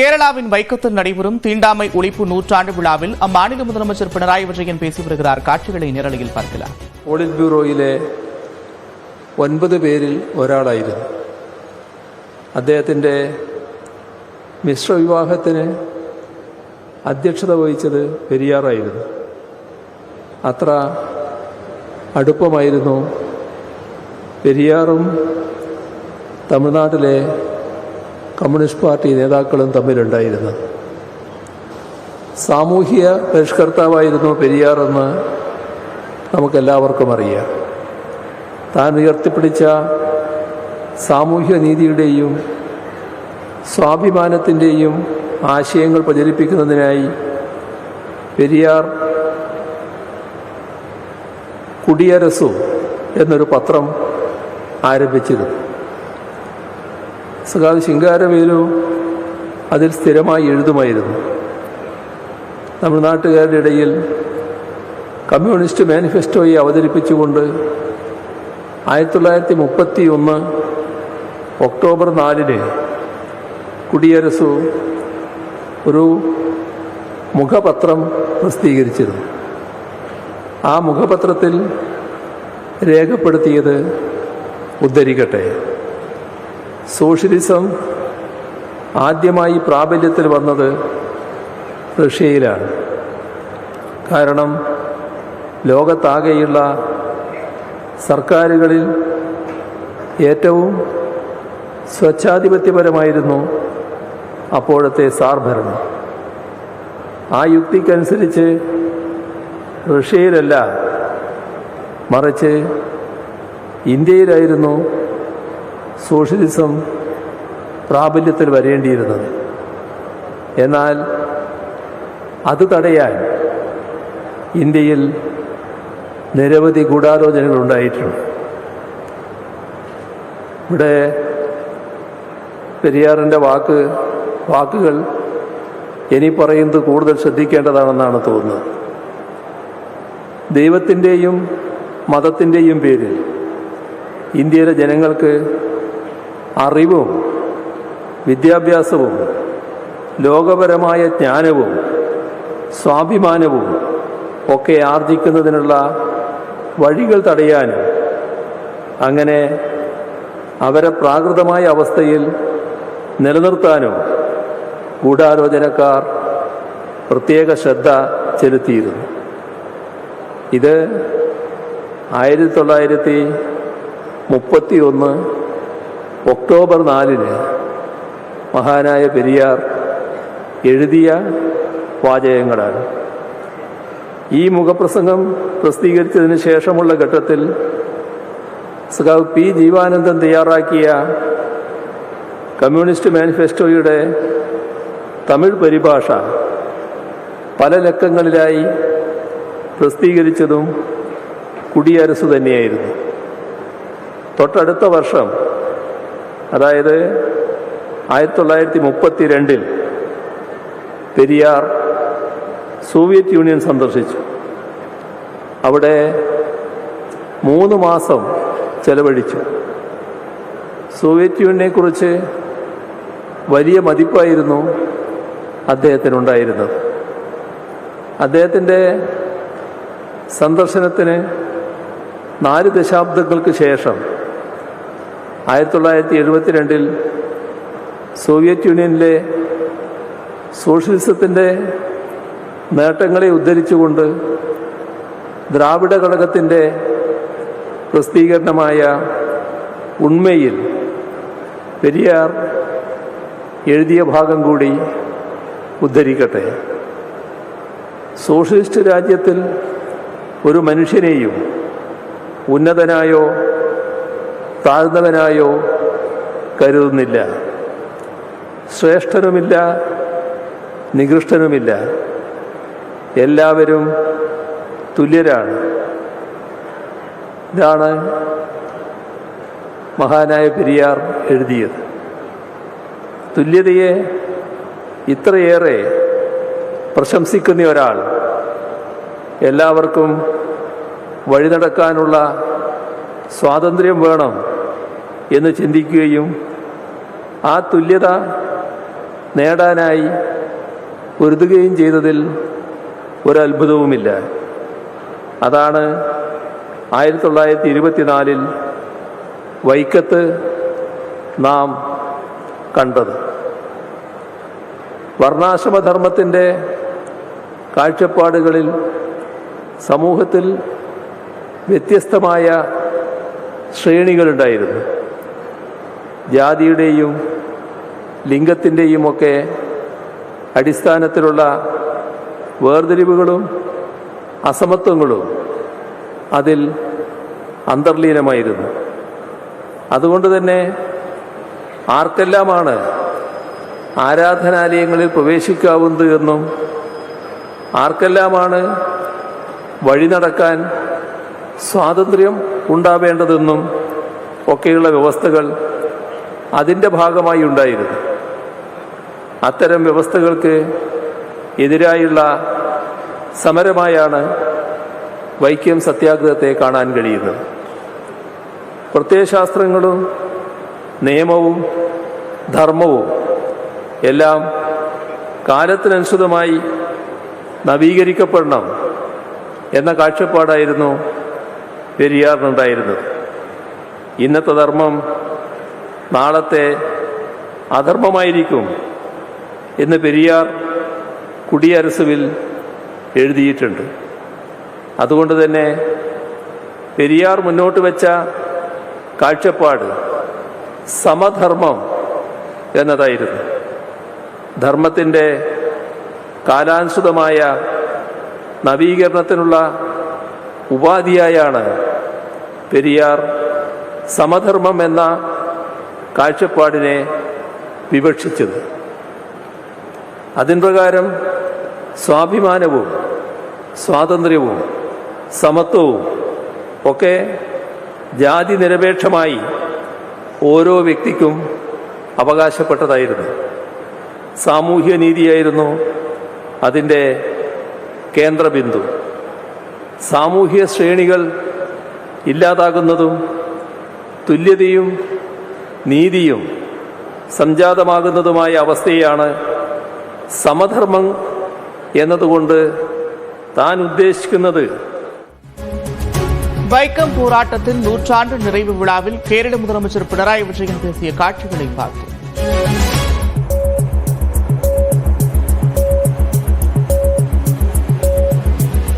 கேரளாவின் வைக்கத்தில் நடைபெறும் தீண்டாமை ஒழிப்பு நூற்றாண்டு விழாவில் அம்மாநில முதலமைச்சர் பினராயி விஜயன் பேசி வருகிறார். காட்சிகளை நேரலையில் பார்க்கலாம். പോളിറ്റ് ബ്യൂറോയിലെ 9 പേരിൽ ഒരാളായിരുന്നു. അദ്ദേഹത്തിൻ്റെ മിശ്രവിവാഹത്തിന് അധ്യക്ഷത വഹിച്ചത് പെരിയാറായിരുന്നു. അത്ര അടുപ്പമായിരുന്നു പെരിയാറും തമിഴ്നാട്ടിലെ കമ്മ്യൂണിസ്റ്റ് പാർട്ടി നേതാക്കളും തമ്മിലുണ്ടായിരുന്നു. സാമൂഹിക പരിഷ്കർത്താവായിരുന്നു പെരിയാറെന്ന് നമുക്കെല്ലാവർക്കും അറിയാം. താൻ ഉയർത്തിപ്പിടിച്ച സാമൂഹ്യ നീതിയുടെയും സ്വാഭിമാനത്തിൻ്റെയും ആശയങ്ങൾ പ്രചരിപ്പിക്കുന്നതിനായി പെരിയാർ കുടിയരസു എന്നൊരു പത്രം ആരംഭിച്ചിരുന്നു. സഖാവ് ശിങ്കാരവേലു അതിൽ സ്ഥിരമായി എഴുതുമായിരുന്നു. തമിഴ്നാട്ടുകാരുടെ ഇടയിൽ കമ്മ്യൂണിസ്റ്റ് മാനിഫെസ്റ്റോയെ അവതരിപ്പിച്ചുകൊണ്ട് 1931 ഒക്ടോബർ 4 കുടിയരസു ഒരു മുഖപത്രം പ്രസിദ്ധീകരിച്ചിരുന്നു. ആ മുഖപത്രത്തിൽ രേഖപ്പെടുത്തിയത് ഉദ്ധരിക്കട്ടെ: സോഷ്യലിസം ആദ്യമായി പ്രാബല്യത്തിൽ വന്നത് റഷ്യയിലാണ്. കാരണം ലോകത്താകെയുള്ള സർക്കാരുകളിൽ ഏറ്റവും സ്വച്ഛാധിപത്യപരമായിരുന്നു അപ്പോഴത്തെ സാർ ഭരണം. ആ യുക്തിക്കനുസരിച്ച് റഷ്യയിലല്ല, മറിച്ച് ഇന്ത്യയിലായിരുന്നു സോഷ്യലിസം പ്രാബല്യത്തിൽ വരേണ്ടിയിരുന്നത്. എന്നാൽ അത് തടയാൻ ഇന്ത്യയിൽ നിരവധി ഗൂഢാലോചനകളുണ്ടായിട്ടുണ്ട്. ഇവിടെ പെരിയാറിൻ്റെ വാക്കുകൾ ഇനി പറയുന്നത് കൂടുതൽ ശ്രദ്ധിക്കേണ്ടതാണെന്നാണ് തോന്നുന്നത്. ദൈവത്തിൻ്റെയും മതത്തിൻ്റെയും പേരിൽ ഇന്ത്യയിലെ ജനങ്ങൾക്ക് അറിവും വിദ്യാഭ്യാസവും ലോകപരമായ ജ്ഞാനവും സ്വാഭിമാനവും ഒക്കെ ആർജിക്കുന്നതിനുള്ള വഴികൾ തടയാനും അങ്ങനെ അവരെ പ്രാകൃതമായ അവസ്ഥയിൽ നിലനിർത്താനും ഗൂഢാലോചനക്കാർ പ്രത്യേക ശ്രദ്ധ ചെലുത്തിയിരുന്നു. ഇത് 1931 ഒക്ടോബർ 4 മഹാനായ പെരിയാർ എഴുതിയ വാചകങ്ങളാണ്. ഈ മുഖപ്രസംഗം പ്രസിദ്ധീകരിച്ചതിന് ശേഷമുള്ള ഘട്ടത്തിൽ സഖാവ് പി ജീവാനന്ദൻ തയ്യാറാക്കിയ കമ്മ്യൂണിസ്റ്റ് മാനിഫെസ്റ്റോയുടെ തമിഴ് പരിഭാഷ പല ലക്കങ്ങളിലായി പ്രസിദ്ധീകരിച്ചതും കുടിയരസു തന്നെയായിരുന്നു. തൊട്ടടുത്ത വർഷം, അതായത് 1932 പെരിയാർ സോവിയറ്റ് യൂണിയൻ സന്ദർശിച്ചു. അവിടെ 3 മാസം ചെലവഴിച്ചു. സോവിയറ്റ് യൂണിയനെക്കുറിച്ച് വലിയ മതിപ്പായിരുന്നു അദ്ദേഹത്തിനുണ്ടായിരുന്നത്. അദ്ദേഹത്തിൻ്റെ സന്ദർശനത്തിന് 4 ദശാബ്ദങ്ങൾക്ക് ശേഷം 1972 സോവിയറ്റ് യൂണിയനിലെ സോഷ്യലിസത്തിൻ്റെ നേട്ടങ്ങളെ ഉദ്ധരിച്ചുകൊണ്ട് ദ്രാവിഡ ഘടകത്തിൻ്റെ പ്രസിദ്ധീകരണമായ ഉണ്മയിൽ പെരിയാർ എഴുതിയ ഭാഗം കൂടി ഉദ്ധരിക്കട്ടെ: സോഷ്യലിസ്റ്റ് രാജ്യത്തിൽ ഒരു മനുഷ്യനെയും ഉന്നതനായോ താഴ്ന്നവനായോ കരുതുന്നില്ല. ശ്രേഷ്ഠനുമില്ല, നികൃഷ്ടനുമില്ല. എല്ലാവരും തുല്യരാണ്. ഇതാണ് മഹാനായ പെരിയാർ എഴുതിയത്. തുല്യതയെ ഇത്രയേറെ പ്രശംസിക്കുന്ന ഒരാൾ എല്ലാവർക്കും വഴി നടക്കാനുള്ള സ്വാതന്ത്ര്യം വേണം എന്ന് ചിന്തിക്കുകയും ആ തുല്യത നേടാനായി പൊരുതുകയും ചെയ്തതിൽ ഒരത്ഭുതവുമില്ല. അതാണ് 1924 വൈക്കത്ത് നാം കണ്ടത്. വർണ്ണാശ്രമധർമ്മത്തിൻ്റെ കാഴ്ചപ്പാടുകളിൽ സമൂഹത്തിൽ വ്യത്യസ്തമായ ശ്രേണികളുണ്ടായിരുന്നു. ജാതിയുടെയും ലിംഗത്തിൻ്റെയും ഒക്കെ അടിസ്ഥാനത്തിലുള്ള വേർതിരിവുകളും അസമത്വങ്ങളും അതിൽ അന്തർലീനമായിരുന്നു. അതുകൊണ്ട് തന്നെ ആർക്കെല്ലാമാണ് ആരാധനാലയങ്ങളിൽ പ്രവേശിക്കാവുന്നത് എന്നും ആർക്കെല്ലാമാണ് വഴി നടക്കാൻ സ്വാതന്ത്ര്യം ഉണ്ടാവേണ്ടതെന്നും ഒക്കെയുള്ള വ്യവസ്ഥകൾ അതിൻ്റെ ഭാഗമായി ഉണ്ടായിരുന്നു. അത്തരം വ്യവസ്ഥകൾക്ക് എതിരായുള്ള സമരമായാണ് വൈക്കം സത്യാഗ്രഹത്തെ കാണാൻ കഴിയുന്നത്. പ്രത്യയശാസ്ത്രങ്ങളും നിയമവും ധർമ്മവും എല്ലാം കാലത്തിനനുസൃതമായി നവീകരിക്കപ്പെടണം എന്ന കാഴ്ചപ്പാടായിരുന്നു പെരിയാറിനുണ്ടായിരുന്നത്. ഇന്നത്തെ ധർമ്മം നാളത്തെ അധർമ്മമായിരിക്കും എന്ന് പെരിയാർ കുടിയരസുവിൽ എഴുതിയിട്ടുണ്ട്. അതുകൊണ്ട് തന്നെ പെരിയാർ മുന്നോട്ട് വെച്ച കാഴ്ചപ്പാട് സമധർമ്മം എന്നതായിരുന്നു. ധർമ്മത്തിൻ്റെ കാലാനുസൃതമായ നവീകരണത്തിനുള്ള ഉപാധിയായാണ് പെരിയാർ സമധർമ്മം എന്ന കാഴ്ചപ്പാടിനെ വിവക്ഷിച്ചത്. അതിൻ പ്രകാരം സ്വാഭിമാനവും സ്വാതന്ത്ര്യവും സമത്വവും ഒക്കെ ജാതി നിരപേക്ഷമായി ഓരോ വ്യക്തിക്കും അവകാശപ്പെട്ടതായിരുന്നു. സാമൂഹ്യ നീതിയായിരുന്നു അതിൻ്റെ കേന്ദ്രബിന്ദു. സാമൂഹ്യ ശ്രേണികൾ ഇല്ലാതാകുന്നതും തുല്യതയും നീതിയും സംജാതമാകുന്നതുമായ അവസ്ഥയാണ് സമധർമ്മം എന്നതുകൊണ്ട് താൻ ഉദ്ദേശിക്കുന്നത്. வைக்கம் போராட்டத்தின் 100 ஆண்டு நிறைவு விழாவில் கேரள முதலமைச்சர் பினராயி விஜயன் பேசிய காட்சிகளை பார்த்தோம்.